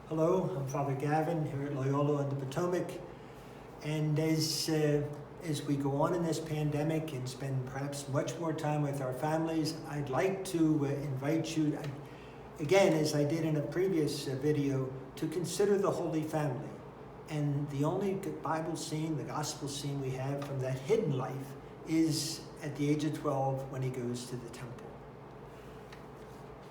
Hello, I'm Father Gavin here at Loyola on the Potomac, and as we go on in this pandemic and spend perhaps much more time with our families, I'd like to invite you, again, as I did in a previous video, to consider the Holy Family. And the only Bible scene, the gospel scene we have from that hidden life is at the age of 12 when he goes to the temple.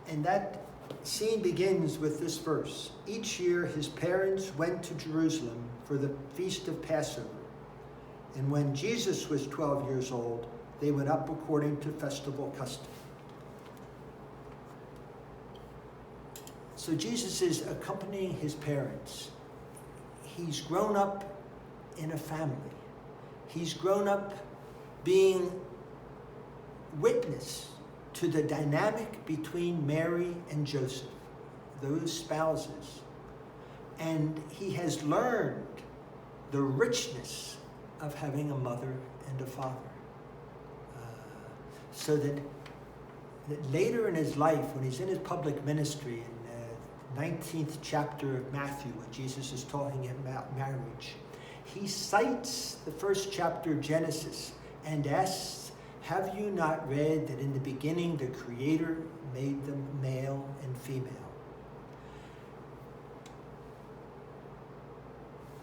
And that scene begins with this verse. Each year his parents went to Jerusalem for the feast of Passover. And when Jesus was 12 years old, they went up according to festival custom. So Jesus is accompanying his parents. He's grown up in a family. He's grown up being witness to the dynamic between Mary and Joseph, those spouses. And he has learned the richness of having a mother and a father. So that later in his life, when he's in his public ministry, in the 19th chapter of Matthew, when Jesus is talking about marriage, he cites the first chapter of Genesis and asks, "Have you not read that in the beginning the Creator made them male and female?"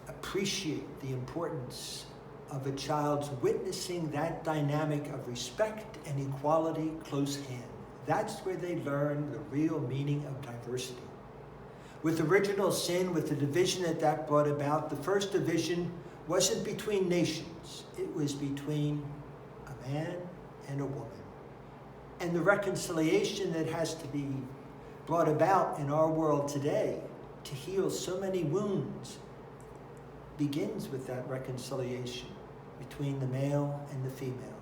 Appreciate the importance of a child's witnessing that dynamic of respect and equality close hand. That's where they learn the real meaning of diversity. With original sin, with the division that brought about, the first division wasn't between nations. It was between a man and a woman. And the reconciliation that has to be brought about in our world today to heal so many wounds begins with that reconciliation between the male and the female,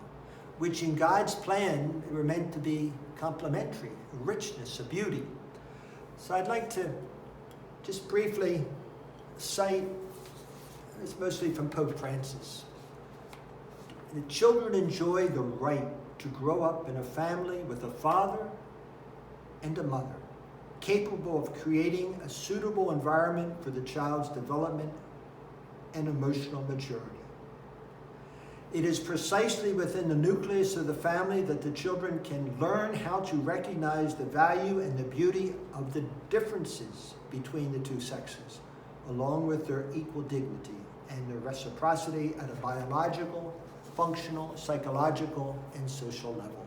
which in God's plan were meant to be complementary, a richness, a beauty. So I'd like to just briefly cite, it's mostly from Pope Francis. The children enjoy the right to grow up in a family with a father and a mother, capable of creating a suitable environment for the child's development and emotional maturity. It is precisely within the nucleus of the family that the children can learn how to recognize the value and the beauty of the differences between the two sexes, along with their equal dignity and their reciprocity at a biological, functional, psychological, and social level.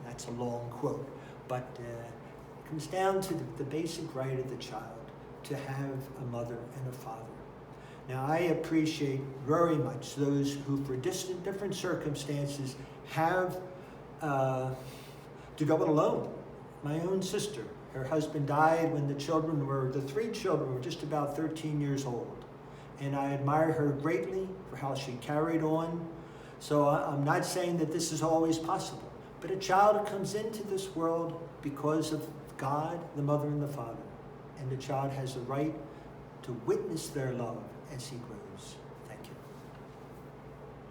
That's a long quote, but it comes down to the basic right of the child to have a mother and a father. Now, I appreciate very much those who, for different circumstances, have to go it alone. My own sister, her husband died when the three children were just about 13 years old. And I admire her greatly for how she carried on. So I'm not saying that this is always possible, but a child comes into this world because of God, the mother and the father, and the child has the right to witness their love as he grows.